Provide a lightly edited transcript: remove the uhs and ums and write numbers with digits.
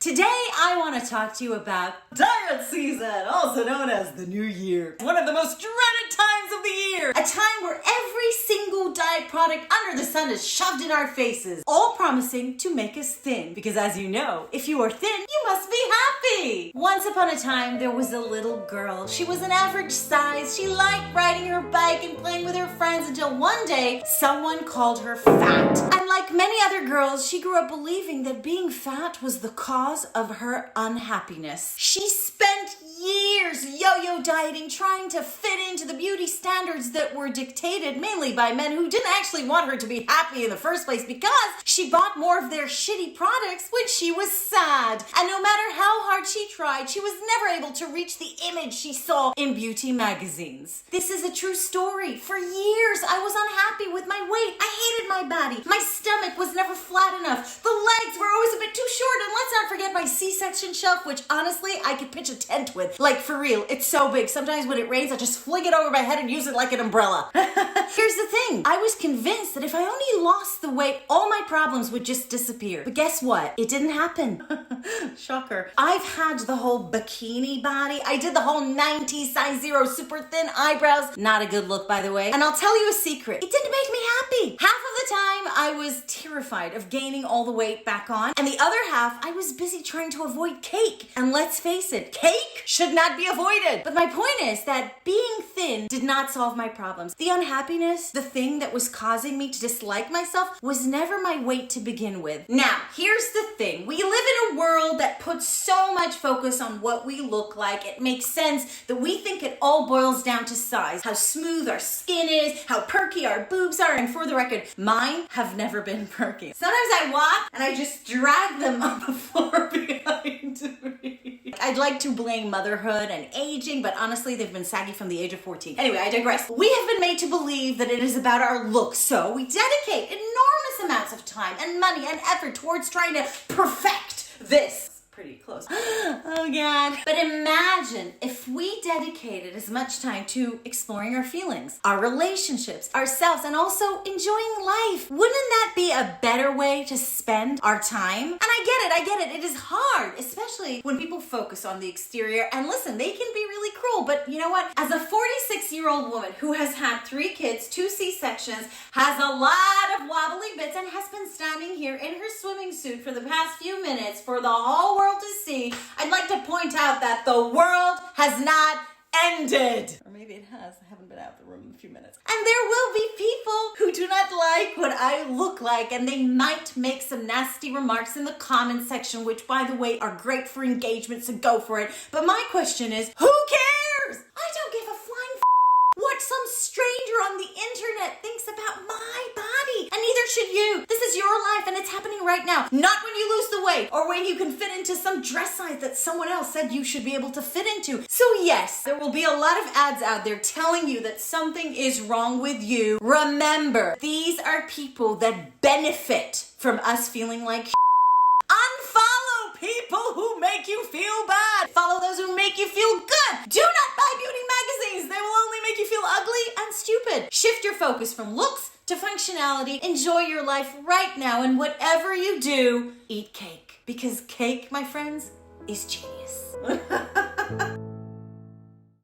Today, I want to talk to you about diet season, also known as the new year. One of the most dreaded times of the year. A time where every single diet product under the sun is shoved in our faces, all promising to make us thin. Because as you know, if you are thin, you must be happy. Once upon a time, there was a little girl. She was an average size. She liked riding her bike and playing with her friends until one day, someone called her fat. And like many other girls, she grew up believing that being fat was the cause of her unhappiness. She spent years yo-yo dieting, trying to fit into the beauty standards that were dictated mainly by men who didn't actually want her to be happy in the first place because she bought more of their shitty products when she was sad. And no matter how hard she tried, she was never able to reach the image she saw in beauty magazines. This is a true story. For years, I was unhappy with my weight. I hated my body. My stomach was never flat enough. The legs were always a bit too short, and let's not forget my C-section shelf, which honestly, I could pitch a tent with. Like, for real, it's so big. Sometimes when it rains, I just fling it over my head and use it like an umbrella. Here's the thing. I was convinced that if I only lost the weight, all my problems would just disappear. But guess what? It didn't happen. Shocker. I've had the whole bikini body. I did the whole 90s size 0 super thin eyebrows. Not a good look, by the way. And I'll tell you a secret. It didn't make me happy. Half of the time, I was terrified of gaining all the weight back on. And the other half, I was busy trying to avoid cake. And let's face it, cake should not be avoided. But my point is that being thin did not solve my problems. The unhappiness, the thing that was causing me to dislike myself, was never my weight to begin with. Now, here's the thing. We live in a world that puts so much focus on what we look like. It makes sense that we think it all boils down to size. How smooth our skin is, how perky our boobs are, and for the record, mine have never been perky. Sometimes I walk and I just drag them on the floor behind me. I'd like to blame motherhood and aging, but honestly, they've been saggy from the age of 14. Anyway, I digress. We have been made to believe that it is about our looks, so we dedicate enormous amounts of time and money and effort towards trying to perfect this. Pretty close. Oh God. But imagine if we dedicated as much time to exploring our feelings, our relationships, ourselves, and also enjoying life. Wouldn't that be a better way to spend our time? And I get it. It is hard, especially when people focus on the exterior. And listen, they can be really cruel, but you know what? As a 46-year-old woman who has had 3 kids, 2 C-sections, has a lot of wobbly bits, and has been standing here in her swimming suit for the past few minutes for the whole world to see, I'd like to point out that the world has not ended. Or maybe it has. I haven't been out of the room in a few minutes. And there will be people who do not like what I look like, and they might make some nasty remarks in the comment section, which, by the way, are great for engagement, so go for it. But my question is, who cares? I don't give a flying what some stranger on the internet thinks about my body. And neither should you. This is your life and it's happening right now. Not when you lose the weight or when you can fit into some dress size that someone else said you should be able to fit into. So yes, there will be a lot of ads out there telling you that something is wrong with you. Remember, these are people that benefit from us feeling like Unfollow people who make you feel bad. Follow those who make you feel good. Do not buy beauty magazines. They will only make you feel ugly and stupid. Shift your focus from looks to functionality. Enjoy your life right now, and whatever you do, eat cake. Because cake, my friends, is genius.